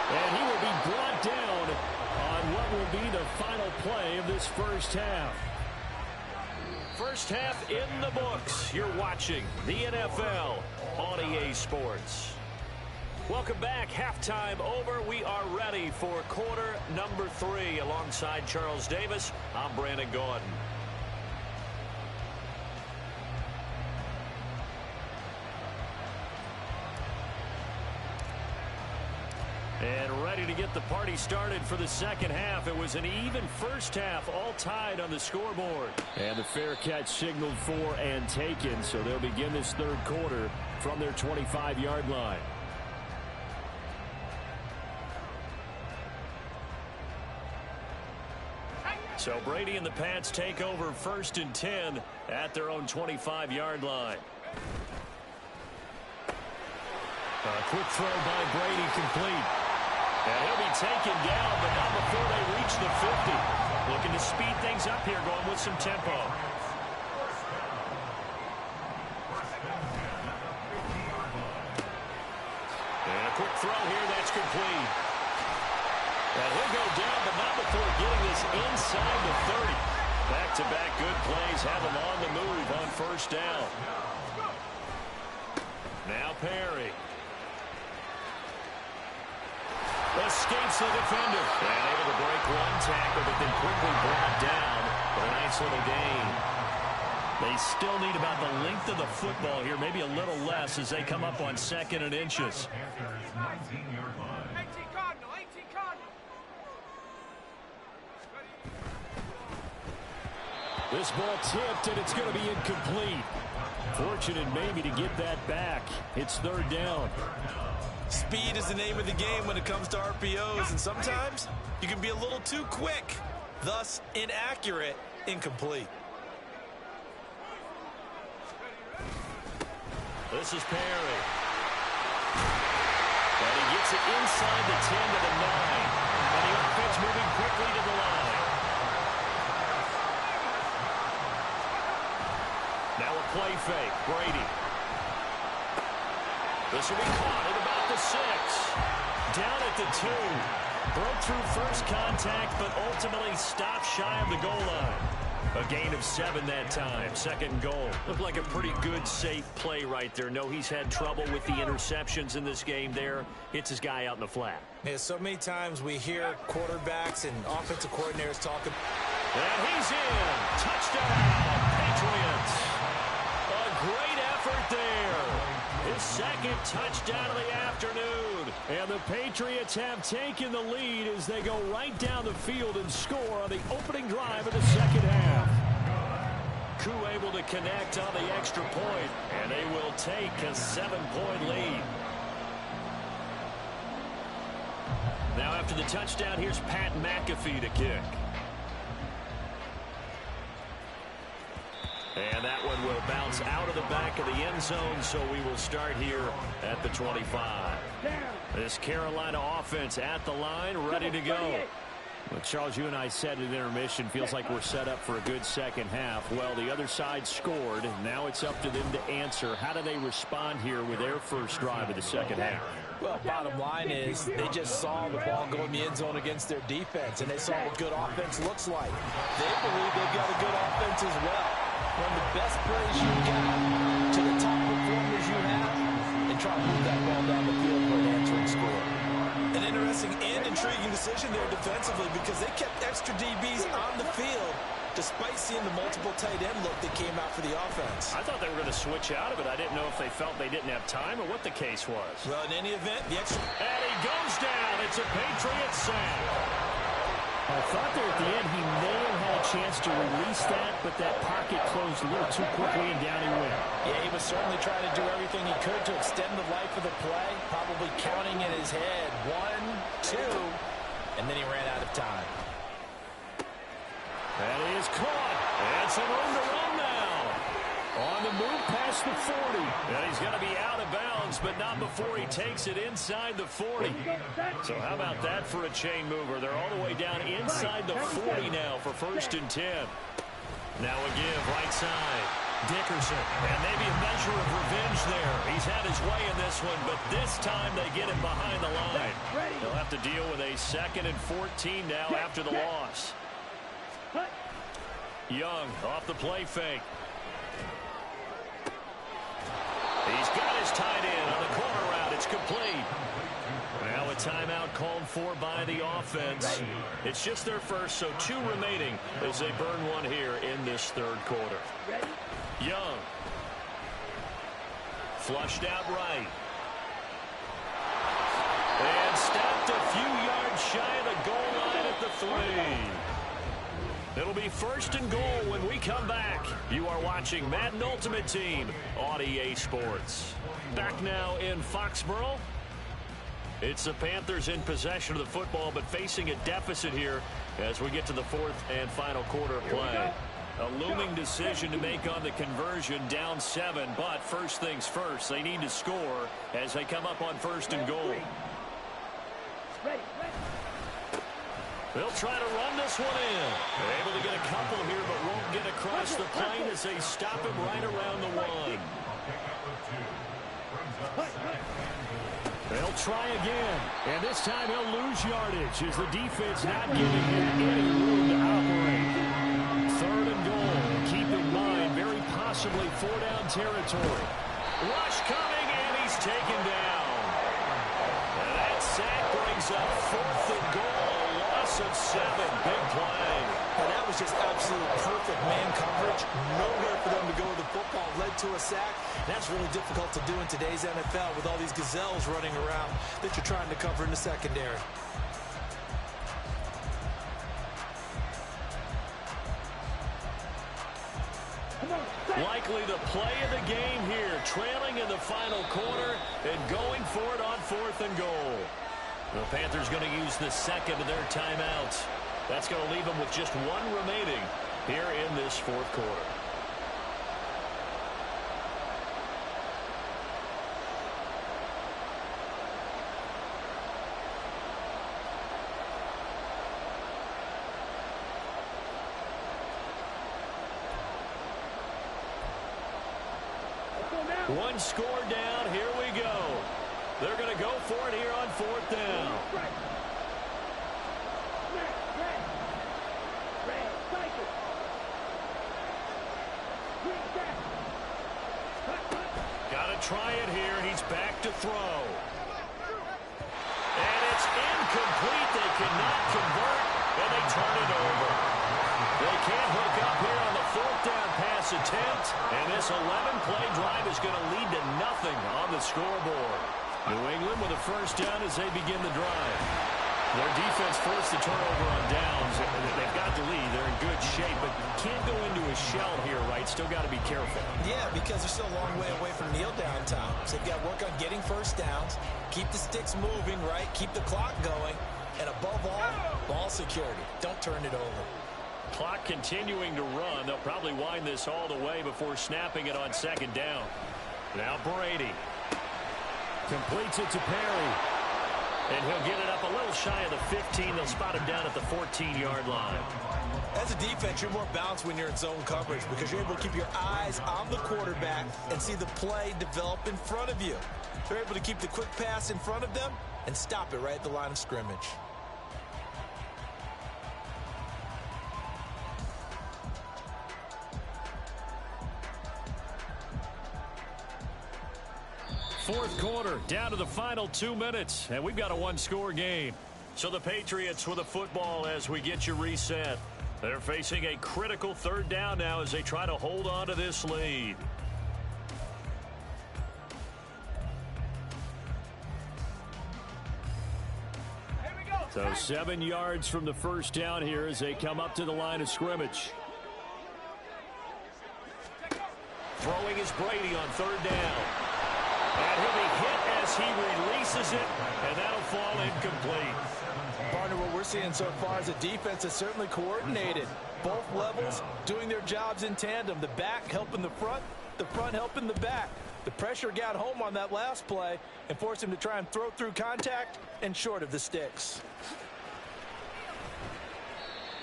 And he will be brought down on what will be the final play of this first half. First half in the books. You're watching the NFL on EA Sports. Welcome back. Halftime over. We are ready for quarter number 3. Alongside Charles Davis, I'm Brandon Gordon. And ready to get the party started for the second half. It was an even first half, all tied on the scoreboard. And the fair catch signaled for and taken, so they'll begin this third quarter from their 25-yard line. So Brady and the Pats take over 1st and 10 at their own 25-yard line. A quick throw by Brady, complete. And he'll be taken down, but not before they reach the 50. Looking to speed things up here, going with some tempo. And a quick throw here, that's complete. And he'll go down, but not before getting this inside the 30. Back-to-back good plays have him on the move on first down. Now Perry. Escapes the defender. And able to break one tackle, but then quickly brought down for a nice little gain. They still need about the length of the football here, maybe a little less as they come up on 2nd and inches. This ball tipped, and it's going to be incomplete. Fortunate maybe to get that back. It's 3rd down. Speed is the name of the game when it comes to RPOs, and sometimes you can be a little too quick, thus inaccurate, incomplete. This is Perry. And he gets it inside the 10 to the 9. And the offense moving quickly to the line. Now a play fake. Brady. This will be caught at about the 6. Down at the 2. Broke through first contact, but ultimately stopped shy of the goal line. A gain of 7 that time. Second goal. Looked like a pretty good, safe play right there. No, he's had trouble with the interceptions in this game there. Hits his guy out in the flat. Yeah, so many times we hear quarterbacks and offensive coordinators talking. And he's in. Touchdown, Patriots. A great effort there. His second touchdown of the afternoon. And the Patriots have taken the lead as they go right down the field and score on the opening drive of the second half. Koo able to connect on the extra point, and they will take a 7-point lead. Now after the touchdown, here's Pat McAfee to kick. And that one will bounce out of the back of the end zone, so we will start here at the 25. This Carolina offense at the line, ready to go. Well, Charles, you and I said at intermission, feels like we're set up for a good second half. Well, the other side scored, and now it's up to them to answer. How do they respond here with their first drive of the second half? Well, bottom line is they just saw the ball go in the end zone against their defense, and they saw what good offense looks like. They believe they've got a good offense as well. One of the best plays you got to the top performers you have, and try to move that ball down the field for an answering score. An interesting and intriguing decision there defensively because they kept extra DBs on the field despite seeing the multiple tight end look that came out for the offense. I thought they were going to switch out of it. I didn't know if they felt they didn't have time or what the case was. Well, in any event, the extra... And he goes down. It's a Patriot sack. I thought there at the end he may have had a chance to release that, but that pocket closed a little too quickly and down he went. Yeah, he was certainly trying to do everything he could to extend the life of the play, probably counting in his head 1, 2, and then he ran out of time. And he is caught. And some room to run now. On the move past the 40. And he's going to be out of bounds, but not before he takes it inside the 40. So how about that for a chain mover? They're all the way down inside the 40 now for 1st and 10. Now a give right side. Dickerson. And maybe a measure of revenge there. He's had his way in this one, but this time they get him behind the line. They'll have to deal with a 2nd and 14 now after the loss. Young off the play fake. He's got his tight end on the corner route. It's complete. Now a timeout called for by the offense. It's just their first, so 2 remaining as they burn one here in this 3rd quarter. Young. Flushed out right. And stopped a few yards shy of the goal line at the 3. It'll be 1st and goal when we come back. You are watching Madden Ultimate Team on EA Sports. Back now in Foxborough. It's the Panthers in possession of the football, but facing a deficit here as we get to the 4th and final quarter of play. A looming decision to make on the conversion, down 7, but first things first, they need to score as they come up on 1st and goal. They'll try to run this one in. They're able to get a couple here, but won't get across the plane as they stop him right around the 1. They'll try again, and this time he'll lose yardage as the defense not giving him any room to operate. 3rd and goal. Keep in mind, very possibly 4-down territory. Rush coming, and he's taken down. And that sack brings up 4th and goal. Of 7. Big play. And that was just absolute perfect man coverage. Nowhere for them to go with the football. Led to a sack. That's really difficult to do in today's NFL with all these gazelles running around that you're trying to cover in the secondary. Likely the play of the game here. Trailing in the final quarter and going for it on 4th and goal. The Panthers going to use the 2nd of their timeouts. That's going to leave them with just 1 remaining here in this 4th quarter. One score down. Here we go. They're going to go for it here on 4th down. Got to try it here. He's back to throw. And it's incomplete. They cannot convert, and they turn it over. They can't hook up here on the 4th down pass attempt, and this 11-play drive is going to lead to nothing on the scoreboard. New England with a first down as they begin the drive. Their defense forced the turnover on downs. They've got the lead. They're in good shape, but can't go into a shell here, right? Still got to be careful. Yeah, because they're still a long way away from kneel-down time. So they've got to work on getting first downs, keep the sticks moving, right? Keep the clock going, and above all, ball security. Don't turn it over. Clock continuing to run. They'll probably wind this all the way before snapping it on 2nd down. Now Brady completes it to Perry. And he'll get it up a little shy of the 15. They'll spot him down at the 14-yard line. As a defense, you're more balanced when you're in zone coverage because you're able to keep your eyes on the quarterback and see the play develop in front of you. They're able to keep the quick pass in front of them and stop it right at the line of scrimmage. Fourth quarter, down to the final 2 minutes, and we've got a one-score game. So the Patriots with the football as we get you reset. They're facing a critical 3rd down now as they try to hold on to this lead. So 7 yards from the first down here as they come up to the line of scrimmage. Throwing is Brady on 3rd down. And he'll be hit as he releases it, and that'll fall incomplete. Partner, what we're seeing so far is a defense that's certainly coordinated. Both levels doing their jobs in tandem. The back helping the front helping the back. The pressure got home on that last play and forced him to try and throw through contact and short of the sticks.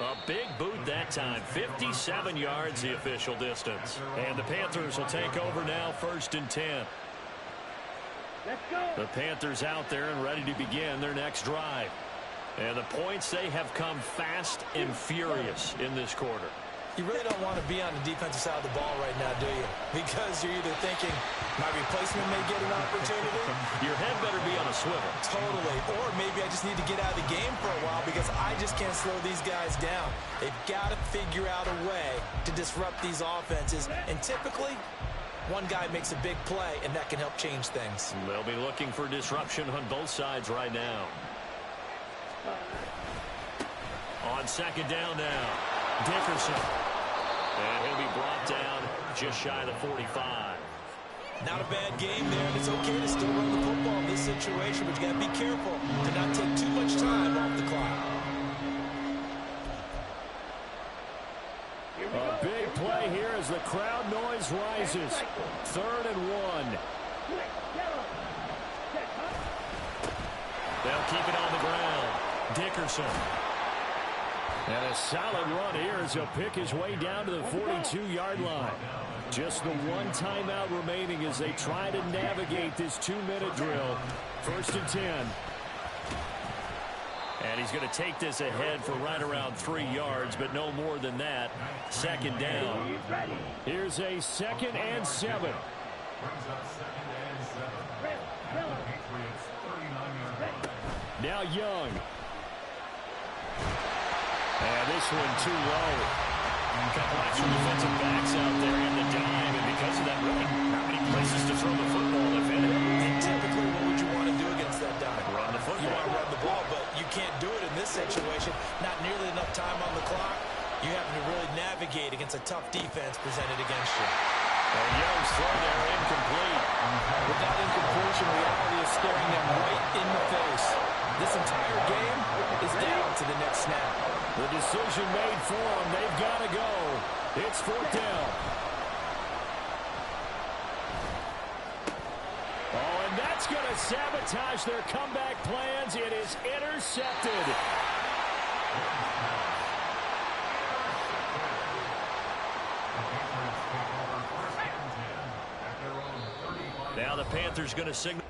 A big boot that time. 57 yards the official distance. And the Panthers will take over now, 1st and 10. Let's go. The Panthers out there and ready to begin their next drive. And the points, they have come fast and furious in this quarter. You really don't want to be on the defensive side of the ball right now, do you? Because you're either thinking, my replacement may get an opportunity. Your head better be on a swivel. Totally. Or maybe I just need to get out of the game for a while because I just can't slow these guys down. They've got to figure out a way to disrupt these offenses. And typically, one guy makes a big play, and that can help change things. They'll be looking for disruption on both sides right now. On 2nd down now, Dickerson. And he'll be brought down just shy of the 45. Not a bad game there, and it's okay to still run the football in this situation, but you got to be careful to not take too much time off the clock. A big play here as the crowd noise rises. 3rd and 1. They'll keep it on the ground. Dickerson. And a solid run here as he'll pick his way down to the 42-yard line. Just the one timeout remaining as they try to navigate this 2-minute drill. 1st and 10. And he's going to take this ahead for right around 3 yards, but no more than that. 2nd down. Here's a 2nd and 7. Now Young. And this one too low. A couple extra defensive backs out there in the dime, and because of that, really not many places to throw the football, if any. And typically, what would you want to do against that dime? Run the football. You want to run the ball, but you can't do it in this situation. Not nearly enough time on the clock. You have to really navigate against a tough defense presented against you. And Young's throw there incomplete. Without incompletion, reality is staring them right in the face. This entire game is down to the next snap. The decision made for them. They've got to go. It's 4th down. Oh, and that's going to sabotage their comeback plans. It is intercepted. Now the Panthers going to signal.